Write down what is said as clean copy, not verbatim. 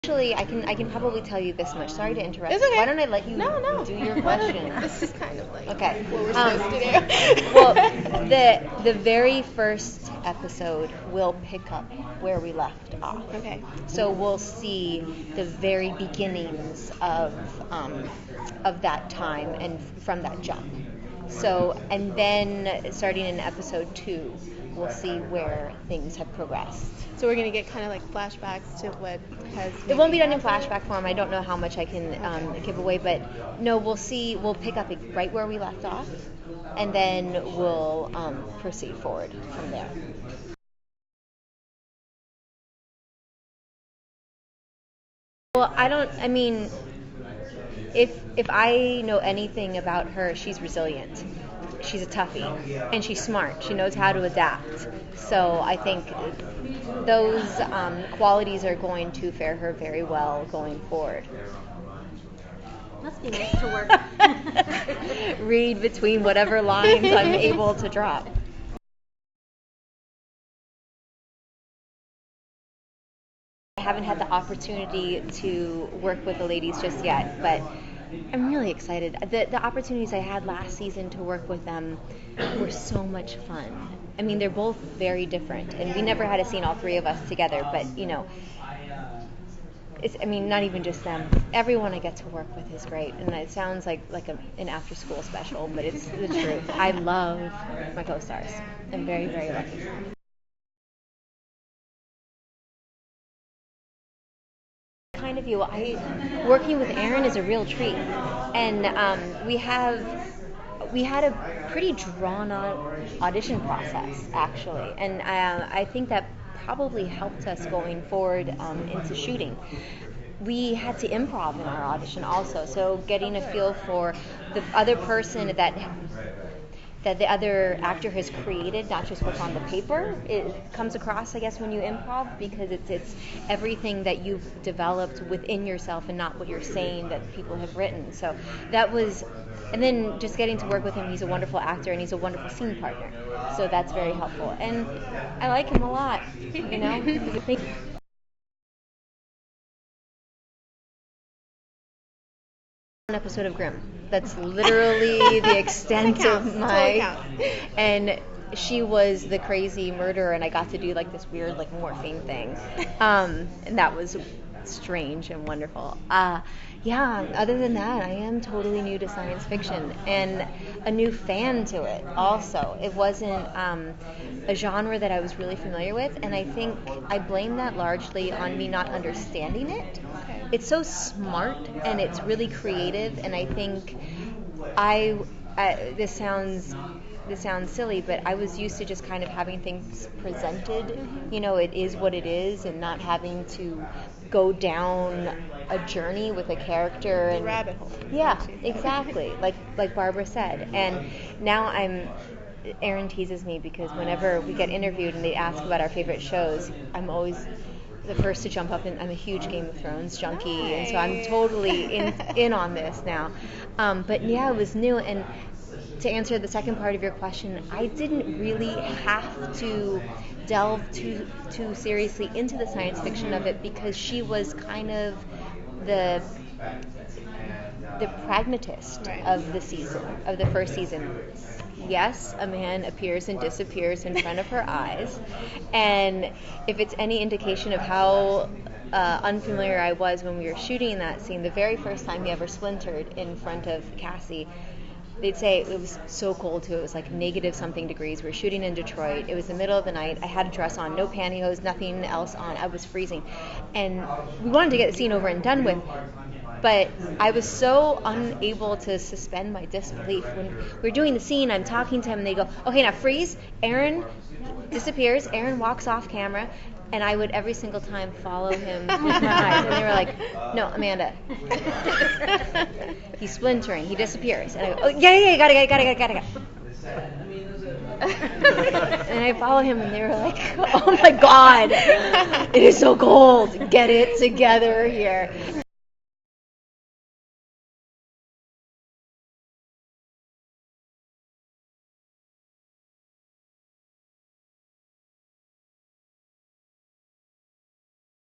Actually, I can probably tell you this much. Sorry to interrupt. It's okay. Why don't I let you No. do your question? This is kind of like Okay. what we're supposed to do. Well, the very first episode will pick up where we left off. Okay. So we'll see the very beginnings of that time and from that jump. So, and then starting in episode 2, we'll see where things have progressed. So we're going to get kind of like flashbacks to what has... It won't be done in flashback form. I don't know how much I can give away, but no, we'll pick up right where we left off, and then we'll proceed forward from there. Well, if I know anything about her, she's resilient. She's a toughie, and she's smart. She knows how to adapt. So I think those qualities are going to fare her very well going forward. Must be nice to work. Read between whatever lines I'm able to drop. I haven't had the opportunity to work with the ladies just yet, but I'm really excited. The opportunities I had last season to work with them were so much fun. I mean, they're both very different, and we never had a scene all three of us together, but not even just them. Everyone I get to work with is great, and it sounds like an after-school special, but it's the truth. I love my co-stars. I'm very, very lucky. Kind of you. Working with Aaron is a real treat, and we had a pretty drawn-out audition process actually, and I think that probably helped us going forward into shooting. We had to improv in our audition also, so getting a feel for the other person that the other actor has created, not just what's on the paper. It comes across, I guess, when you improv, because it's everything that you've developed within yourself and not what you're saying that people have written. So that was, and then just getting to work with him, he's a wonderful actor and he's a wonderful scene partner. So that's very helpful. And I like him a lot, One episode of Grimm. That's literally the extent of my... And she was the crazy murderer, and I got to do like this weird like morphine thing. And that was strange and wonderful. Other than that, I am totally new to science fiction and a new fan to it also. It wasn't a genre that I was really familiar with, and I think I blame that largely on me not understanding it. Okay. It's so smart and it's really creative, and I think this sounds silly, but I was used to just kind of having things presented. It is what it is, and not having to go down a journey with a character and rabbit hole. Yeah, exactly. Like Barbara said. And now Aaron teases me because whenever we get interviewed and they ask about our favorite shows, I'm always the first to jump up, and I'm a huge Game of Thrones junkie, and so I'm totally in on this now. But yeah, it was new. And to answer the second part of your question, I didn't really have to delve too seriously into the science fiction of it, because she was kind of the pragmatist of the first season. Yes, a man appears and disappears in front of her eyes, and if it's any indication of how unfamiliar I was when we were shooting that scene, the very first time he ever splintered in front of Cassie, they'd say it was so cold too. It was like negative something degrees. We were shooting in Detroit. It was the middle of the night. I had a dress on, no pantyhose, nothing else on. I was freezing. And we wanted to get the scene over and done with, but I was so unable to suspend my disbelief. When we're doing the scene, I'm talking to him, and they go, okay, now freeze. Aaron disappears. Aaron walks off camera. And I would every single time follow him with my eyes. And they were like, no, Amanda. He's splintering. He disappears. And I go, oh, yeah, got it. And I follow him, and they were like, oh my God, it is so cold. Get it together here.